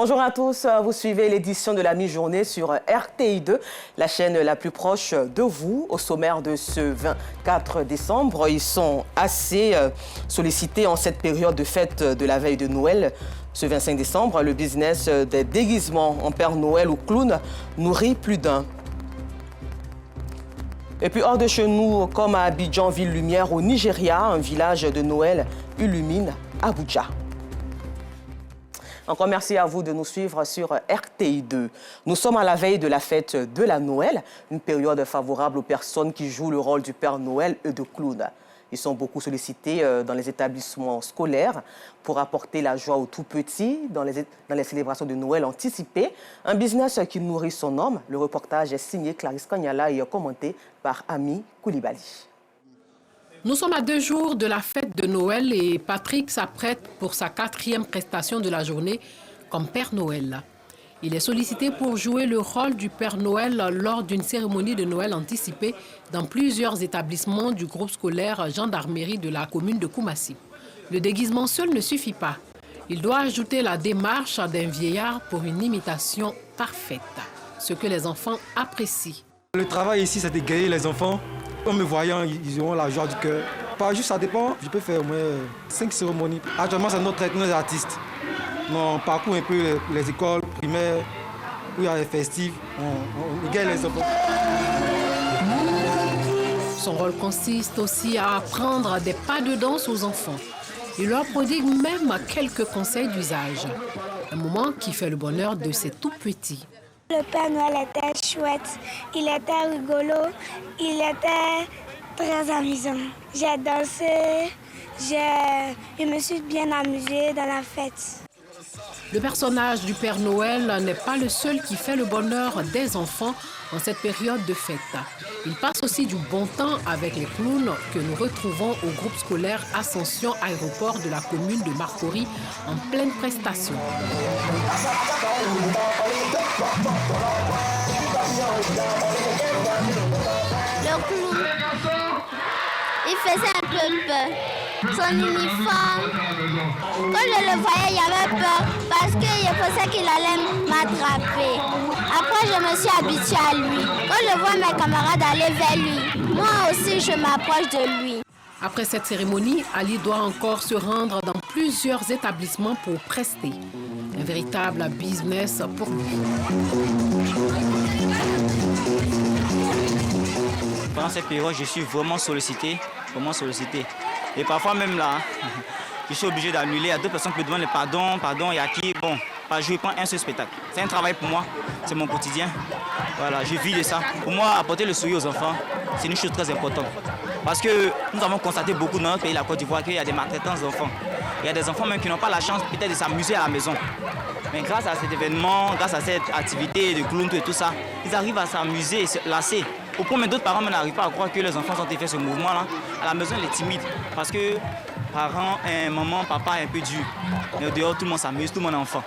Bonjour à tous, vous suivez l'édition de la mi-journée sur RTI2, la chaîne la plus proche de vous. Au sommaire de ce 24 décembre, ils sont assez sollicités en cette période de fête de la veille de Noël. Ce 25 décembre, le business des déguisements en Père Noël ou clown nourrit plus d'un. Et puis hors de chez nous, comme à Abidjan, ville lumière au Nigeria, un village de Noël illumine Abuja. Encore merci à vous de nous suivre sur RTI2. Nous sommes à la veille de la fête de la Noël, une période favorable aux personnes qui jouent le rôle du Père Noël et de clown. Ils sont beaucoup sollicités dans les établissements scolaires pour apporter la joie aux tout-petits dans les célébrations de Noël anticipées. Un business qui nourrit son homme. Le reportage est signé Clarisse Kanyala et commenté par Ami Koulibaly. Nous sommes à 2 jours de la fête de Noël et Patrick s'apprête pour sa 4e prestation de la journée comme Père Noël. Il est sollicité pour jouer le rôle du Père Noël lors d'une cérémonie de Noël anticipée dans plusieurs établissements du groupe scolaire gendarmerie de la commune de Koumassi. Le déguisement seul ne suffit pas. Il doit ajouter la démarche d'un vieillard pour une imitation parfaite, ce que les enfants apprécient. Le travail ici, c'est d'égayer les enfants. En me voyant, ils auront la joie du cœur. Pas juste, ça dépend. Je peux faire au moins 5 cérémonies. Actuellement, c'est notre artistes. On parcourt un peu les écoles primaires, où il y a les festifs, on égaye les enfants. Son rôle consiste aussi à apprendre des pas de danse aux enfants. Il leur prodigue même quelques conseils d'usage. Un moment qui fait le bonheur de ces tout-petits. Le Père Noël était chouette, il était rigolo, il était très amusant. J'ai dansé, je me suis bien amusée dans la fête. Le personnage du Père Noël n'est pas le seul qui fait le bonheur des enfants en cette période de fête. Il passe aussi du bon temps avec les clowns que nous retrouvons au groupe scolaire Ascension Aéroport de la commune de Marcory en pleine prestation. Le clown, il faisait un peu peur. Son uniforme, quand je le voyais, il y avait peur parce que je pensais qu'il allait m'attraper. Après, je me suis habituée à lui. Quand je vois mes camarades aller vers lui, moi aussi, je m'approche de lui. Après cette cérémonie, Ali doit encore se rendre dans plusieurs établissements pour prester. Un véritable business pour lui. Pendant cette période, je suis vraiment sollicité. Et parfois même là, je suis obligé d'annuler. Il y a 2 personnes qui me demandent pardon, il y a qui, bon, pas jouer, prendre un seul spectacle. C'est un travail pour moi, c'est mon quotidien. Voilà, je vis de ça. Pour moi, apporter le sourire aux enfants, c'est une chose très importante. Parce que nous avons constaté beaucoup dans notre pays, la Côte d'Ivoire, qu'il y a des maltraitances d'enfants. Il y a des enfants même qui n'ont pas la chance peut-être de s'amuser à la maison. Mais grâce à cet événement, grâce à cette activité de clown et tout ça, ils arrivent à s'amuser et se lasser. Au point, mais d'autres parents n'arrivent pas à croire que les enfants ont fait ce mouvement-là. À la maison, ils sont timides. Parce que parents, maman, papa est un peu dur. Mais au dehors, tout le monde s'amuse, tout le monde est enfant.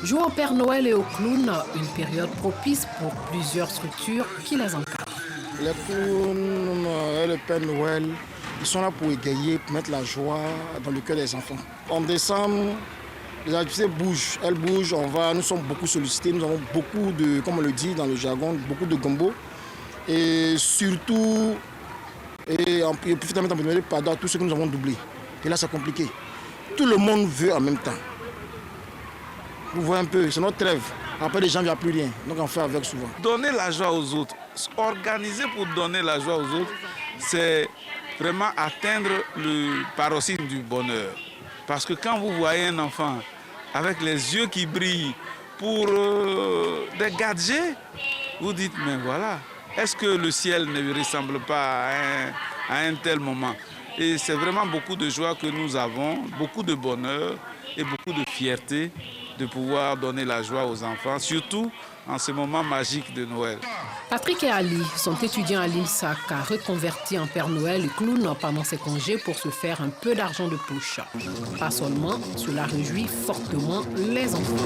Jouer au Père Noël et au clown, une période propice pour plusieurs structures qui les encadrent. Les clowns et le Père Noël, ils sont là pour égayer, pour mettre la joie dans le cœur des enfants. En décembre, les activités bougent, elles bougent, nous sommes beaucoup sollicités, nous avons beaucoup de, comme on le dit dans le jargon, beaucoup de gombo. Et surtout, et puis finalement, on peut demander pardon à tous ceux que nous avons doublés. Et là, c'est compliqué. Tout le monde veut en même temps. Vous voyez un peu, c'est notre rêve. Après, les gens, il n'y a plus rien. Donc, on fait avec souvent. Donner la joie aux autres, organiser pour donner la joie aux autres, c'est vraiment atteindre le paroxysme du bonheur. Parce que quand vous voyez un enfant avec les yeux qui brillent pour des gadgets, vous dites, mais voilà, est-ce que le ciel ne lui ressemble pas à un tel moment? Et c'est vraiment beaucoup de joie que nous avons, beaucoup de bonheur et beaucoup de fierté de pouvoir donner la joie aux enfants, surtout en ce moment magique de Noël. Patrick et Ali sont étudiants à l'INSAC, reconvertis en Père Noël et clown pendant ses congés pour se faire un peu d'argent de poche. Pas seulement, cela réjouit fortement les enfants.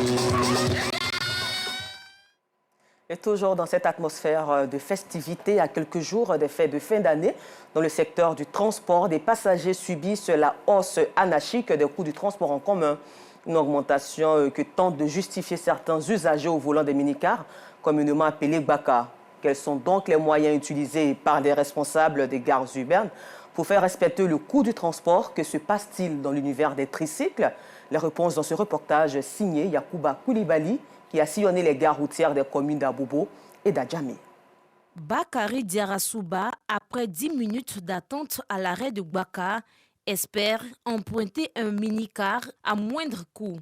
Et toujours dans cette atmosphère de festivité, à quelques jours des fêtes de fin d'année, dans le secteur du transport, des passagers subissent la hausse anarchique des coûts du transport en commun. Une augmentation que tentent de justifier certains usagers au volant des minicars, communément appelés Gbaka. Quels sont donc les moyens utilisés par les responsables des gares urbaines pour faire respecter le coût du transport? Que se passe-t-il dans l'univers des tricycles? Les réponses dans ce reportage signé Yacouba Koulibaly, qui a sillonné les gares routières des communes d'Abobo et d'Adjamé. Bakary Diarasouba, après 10 minutes d'attente à l'arrêt de Gbaka, espère emprunter un minicar à moindre coût.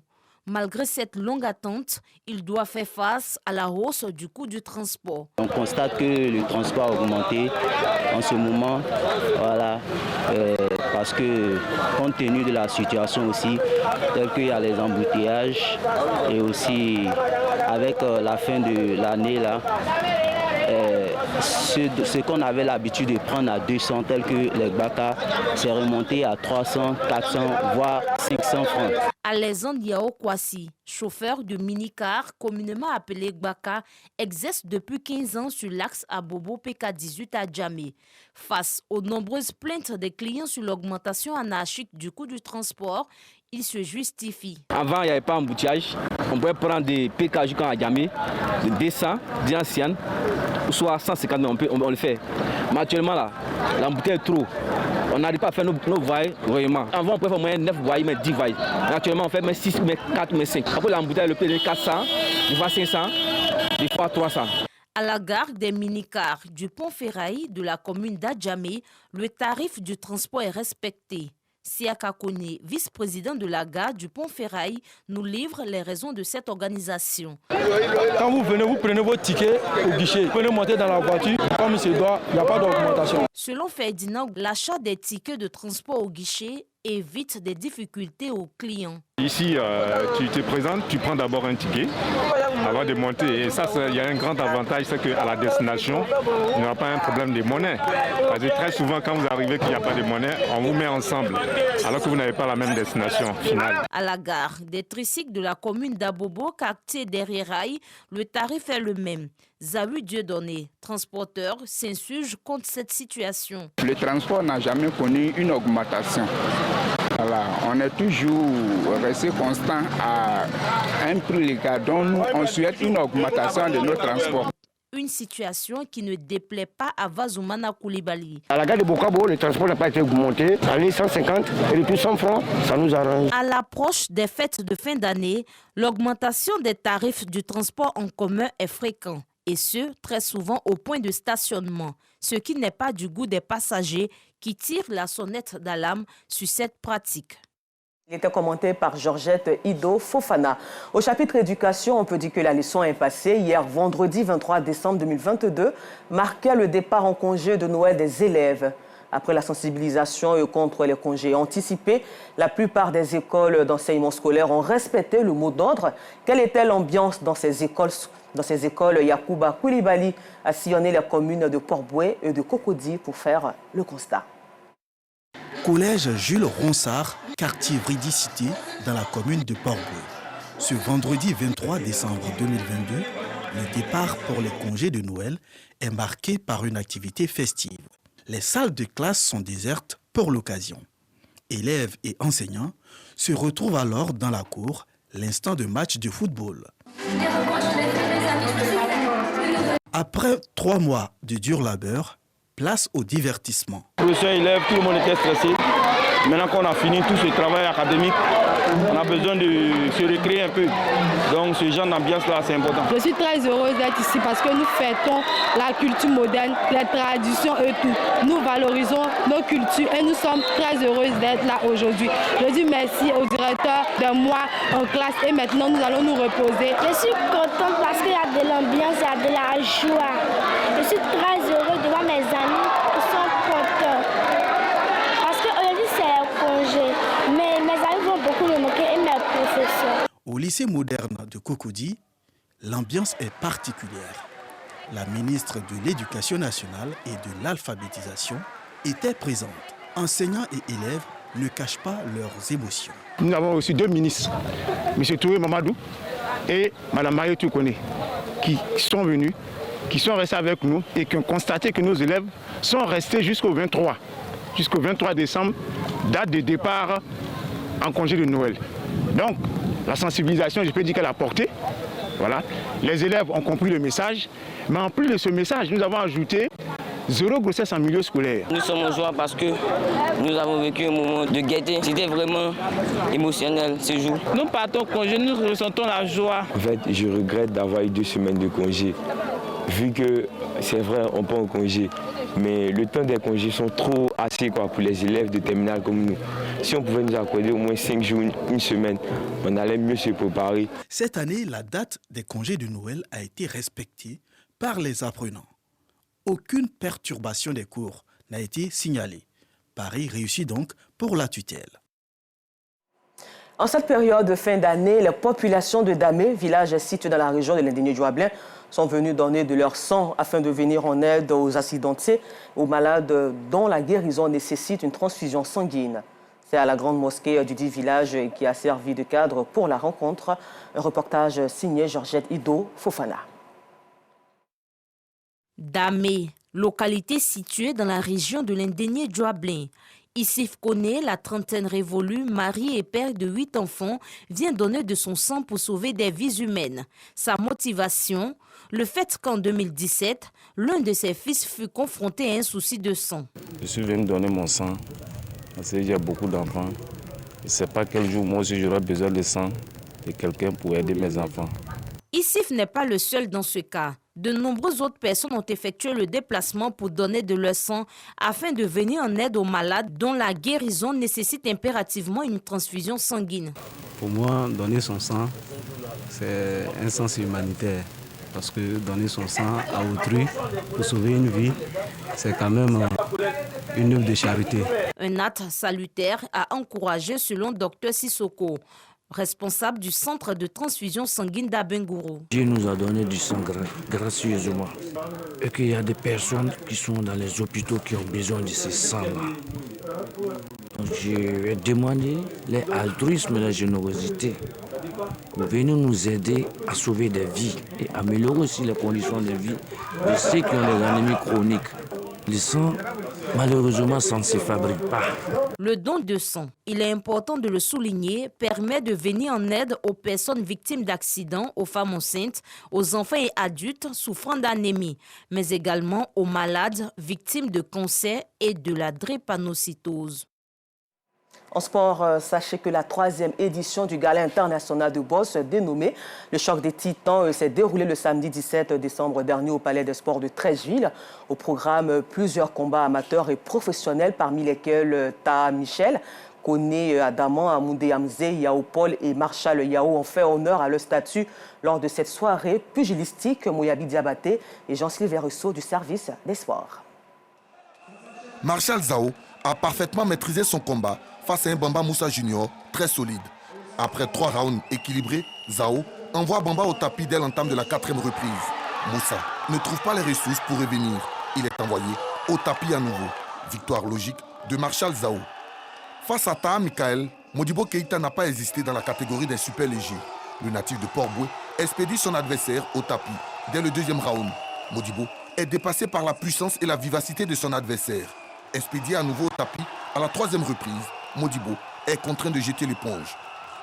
Malgré cette longue attente, il doit faire face à la hausse du coût du transport. On constate que le transport a augmenté en ce moment, voilà, parce que compte tenu de la situation aussi, tel qu'il y a les embouteillages et aussi avec la fin de l'année là, ce qu'on avait l'habitude de prendre à 200, tel que les Gbaka, c'est remonté à 300, 400, voire 500 francs. Alexandre Yao Kwasi, chauffeur de minicar communément appelé Gbaka, exerce depuis 15 ans sur l'axe Abobo-PK18 à Djamé. Face aux nombreuses plaintes des clients sur l'augmentation anarchique du coût du transport, il se justifie. Avant, il n'y avait pas d'embouteillage. On pouvait prendre des PK jusqu'à Djamé, de 200, d'anciennes, ou soit 150, on le fait. Mais actuellement, là, l'embouteillage est trop. On n'arrive pas à faire nos voies vraiment. Avant, on pouvait faire moyen 9 voies, mais 10 voies. Actuellement, on fait mais 6, mais 4, mais 5. Après, l'embouteillage, le prix de 400, des fois 500, des fois 300. À la gare des minicars du pont Ferraille de la commune d'Adjamé, le tarif du transport est respecté. Siaka Kone, vice-président de la gare du pont Ferraille, nous livre les raisons de cette organisation. Quand vous venez, vous prenez vos tickets au guichet. Vous pouvez monter dans la voiture, comme il se doit, il n'y a pas d'augmentation. Selon Ferdinand, l'achat des tickets de transport au guichet évite des difficultés aux clients. Ici, tu te présentes, tu prends d'abord un ticket avant de monter. Et ça, il y a un grand avantage, c'est qu'à la destination, il n'y aura pas un problème de monnaie. Parce que très souvent, quand vous arrivez qu'il n'y a pas de monnaie, on vous met ensemble, alors que vous n'avez pas la même destination finale. À la gare des tricycles de la commune d'Abobo, quartier derrière Rail, le tarif est le même. Zawi Dieudonné, transporteur, s'insurge contre cette situation. Le transport n'a jamais connu une augmentation. Voilà, on est toujours resté constant à un prix légal. Donc nous, on souhaite une augmentation de nos transports. Une situation qui ne déplaît pas à Vazoumana Koulibaly. À la gare de Bokabo, le transport n'a pas été augmenté. Allez, 150 et depuis 100 francs, ça nous arrange. À l'approche des fêtes de fin d'année, l'augmentation des tarifs du transport en commun est fréquente. Et ce, très souvent au point de stationnement, ce qui n'est pas du goût des passagers qui tirent la sonnette d'alarme sur cette pratique. Il était commenté par Georgette Ido Fofana. Au chapitre éducation, on peut dire que la leçon est passée. Hier, vendredi 23 décembre 2022, marquait le départ en congé de Noël des élèves. Après la sensibilisation contre les congés anticipés, la plupart des écoles d'enseignement scolaire ont respecté le mot d'ordre. Quelle était l'ambiance dans ces écoles? Dans ces écoles, Yacouba Koulibaly a sillonné les communes de Port-Boué et de Cocody pour faire le constat. Collège Jules Ronsard, quartier Vridicité, dans la commune de Port-Boué. Ce vendredi 23 décembre 2022, le départ pour les congés de Noël est marqué par une activité festive. Les salles de classe sont désertes pour l'occasion. Élèves et enseignants se retrouvent alors dans la cour, l'instant de match de football. Après 3 mois de dur labeur, place au divertissement. Professeurs, élèves, tout le monde était stressé. Maintenant qu'on a fini tout ce travail académique, on a besoin de se recréer un peu. Donc ce genre d'ambiance-là, c'est important. Je suis très heureuse d'être ici parce que nous fêtons la culture moderne, les traditions et tout. Nous valorisons nos cultures et nous sommes très heureuses d'être là aujourd'hui. Je dis merci au directeur de moi en classe et maintenant nous allons nous reposer. Je suis contente parce qu'il y a de l'ambiance, il y a de la joie. Je suis très heureuse de voir mes amis qui sont contents. Parce qu'aujourd'hui c'est un congé, mais mes amis vont beaucoup me moquer et mes professeurs. Au lycée moderne de Cocody, l'ambiance est particulière. La ministre de l'Éducation nationale et de l'alphabétisation était présente. Enseignants et élèves ne cachent pas leurs émotions. Nous avons aussi 2 ministres, M. Touré Mamadou et Mme Mario Toukone, qui sont venus, qui sont restés avec nous et qui ont constaté que nos élèves sont restés jusqu'au 23 décembre, date de départ en congé de Noël. Donc, La sensibilisation, je peux dire qu'elle a porté. Voilà. Les élèves ont compris le message. Mais en plus de ce message, nous avons ajouté 0 grossesse en milieu scolaire. Nous sommes en joie parce que nous avons vécu un moment de gaieté. C'était vraiment émotionnel ce jour. Nous partons au congé, nous ressentons la joie. En fait, je regrette d'avoir eu 2 semaines de congé. Vu que c'est vrai, on part au congé. Mais le temps des congés sont trop assez pour les élèves de terminale comme nous. Si on pouvait nous accorder au moins 5 jours, une semaine, on allait mieux se préparer. Cette année, la date des congés de Noël a été respectée par les apprenants. Aucune perturbation des cours n'a été signalée. Paris réussit donc pour la tutelle. En cette période de fin d'année, les populations de Damé, village situé dans la région de l'Indénié-Djoablin, sont venus donner de leur sang afin de venir en aide aux accidentés, aux malades dont la guérison nécessite une transfusion sanguine. C'est à la grande mosquée du dit village qui a servi de cadre pour la rencontre. Un reportage signé Georgette Ido Fofana. Damé, localité située dans la région de l'Indénié-Djoablin. Issif Kone, la trentaine révolue, mari et père de 8 enfants, vient donner de son sang pour sauver des vies humaines. Sa motivation, le fait qu'en 2017, l'un de ses fils fut confronté à un souci de sang. Je suis venu donner mon sang parce que j'ai beaucoup d'enfants. Je ne sais pas quel jour moi aussi j'aurai besoin de sang de quelqu'un pour aider mes enfants. Issif n'est pas le seul dans ce cas. De nombreuses autres personnes ont effectué le déplacement pour donner de leur sang afin de venir en aide aux malades dont la guérison nécessite impérativement une transfusion sanguine. Pour moi, donner son sang, c'est un sens humanitaire. Parce que donner son sang à autrui pour sauver une vie, c'est quand même une œuvre de charité. Un acte salutaire à encourager selon Dr Sissoko, responsable du centre de transfusion sanguine d'Abengourou. Dieu nous a donné du sang gracieusement et qu'il y a des personnes qui sont dans les hôpitaux qui ont besoin de ce sang-là. Donc je vais demander l'altruisme et la générosité pour venir nous aider à sauver des vies et améliorer aussi les conditions de vie de ceux qui ont des anémies chroniques. Le sang, malheureusement, ça ne se fabrique pas. Le don de sang, il est important de le souligner, permet de venir en aide aux personnes victimes d'accidents, aux femmes enceintes, aux enfants et adultes souffrant d'anémie, mais également aux malades victimes de cancer et de la drépanocytose. En sport, sachez que la 3e édition du Gala international de boxe dénommé Le Choc des Titans s'est déroulé le samedi 17 décembre dernier au Palais des Sports de Treichville. Au programme, plusieurs combats amateurs et professionnels, parmi lesquels Taha Michel, Koné Adaman, Amoundé Hamze, Yao Paul et Marshall Yao ont fait honneur à leur statut lors de cette soirée pugilistique. Moyabi Diabaté et Jean-Sylvain Rousseau du service des sports. Marshall Zao a parfaitement maîtrisé son combat face à un Bamba Moussa Junior très solide. Après 3 rounds équilibrés, Zao envoie Bamba au tapis dès l'entame de la 4e reprise. Moussa ne trouve pas les ressources pour revenir. Il est envoyé au tapis à nouveau. Victoire logique de Marshall Zao. Face à Taha Michael, Modibo Keïta n'a pas hésité dans la catégorie des super légers. Le natif de Port-Boué expédie son adversaire au tapis dès le 2e round. Modibo est dépassé par la puissance et la vivacité de son adversaire. Expédié à nouveau au tapis à la 3e reprise, Modibo est contraint de jeter l'éponge.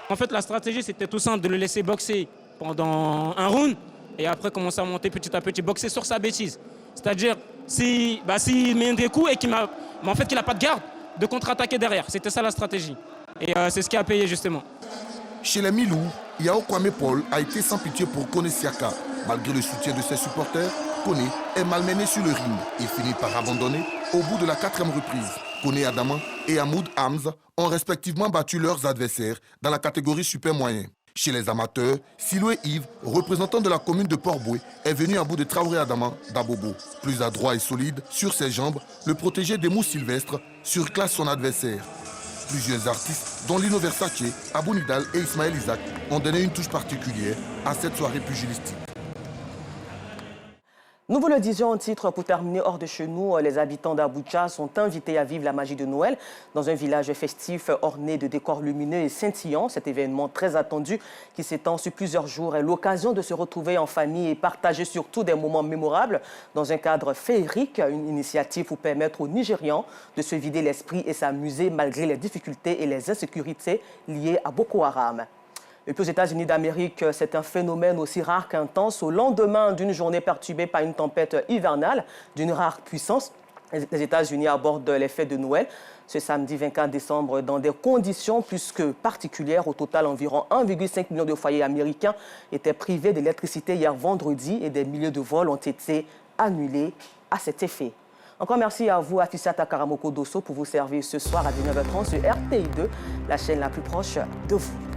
En fait, la stratégie, c'était tout simple de le laisser boxer pendant un round et après commencer à monter petit à petit, boxer sur sa bêtise. C'est-à-dire, s'il met des coups et qu'il n'a pas de garde, de contre-attaquer derrière. C'était ça la stratégie. Et c'est ce qui a payé justement. Chez les Milou, Yao Kwame Paul a été sans pitié pour Kone Siaka. Malgré le soutien de ses supporters, Kone est malmené sur le ring. Il finit par abandonner au bout de la 4e reprise. Kone Adaman et Hamoud Hamza ont respectivement battu leurs adversaires dans la catégorie super moyen. Chez les amateurs, Siloué Yves, représentant de la commune de Port-Boué, est venu à bout de Traoré Adaman d'Abobo. Plus adroit et solide sur ses jambes, le protégé d'Emou Sylvestre surclasse son adversaire. Plusieurs artistes, dont Lino Versace, Abou Nidal et Ismaël Isaac, ont donné une touche particulière à cette soirée pugilistique. Nous vous le disions en titre, pour terminer hors de chez nous, les habitants d'Abuja sont invités à vivre la magie de Noël dans un village festif orné de décors lumineux et scintillants. Cet événement très attendu qui s'étend sur plusieurs jours est l'occasion de se retrouver en famille et partager surtout des moments mémorables dans un cadre féerique, une initiative pour permettre aux Nigérians de se vider l'esprit et s'amuser malgré les difficultés et les insécurités liées à Boko Haram. Et puis aux États-Unis d'Amérique, c'est un phénomène aussi rare qu'intense. Au lendemain d'une journée perturbée par une tempête hivernale d'une rare puissance, les États-Unis abordent les fêtes de Noël ce samedi 24 décembre dans des conditions plus que particulières. Au total, environ 1,5 million de foyers américains étaient privés d'électricité hier vendredi et des milliers de vols ont été annulés à cet effet. Encore merci à vous, Afissata Karamoko Dosso, pour vous servir ce soir à 19h30 sur RTI2, la chaîne la plus proche de vous.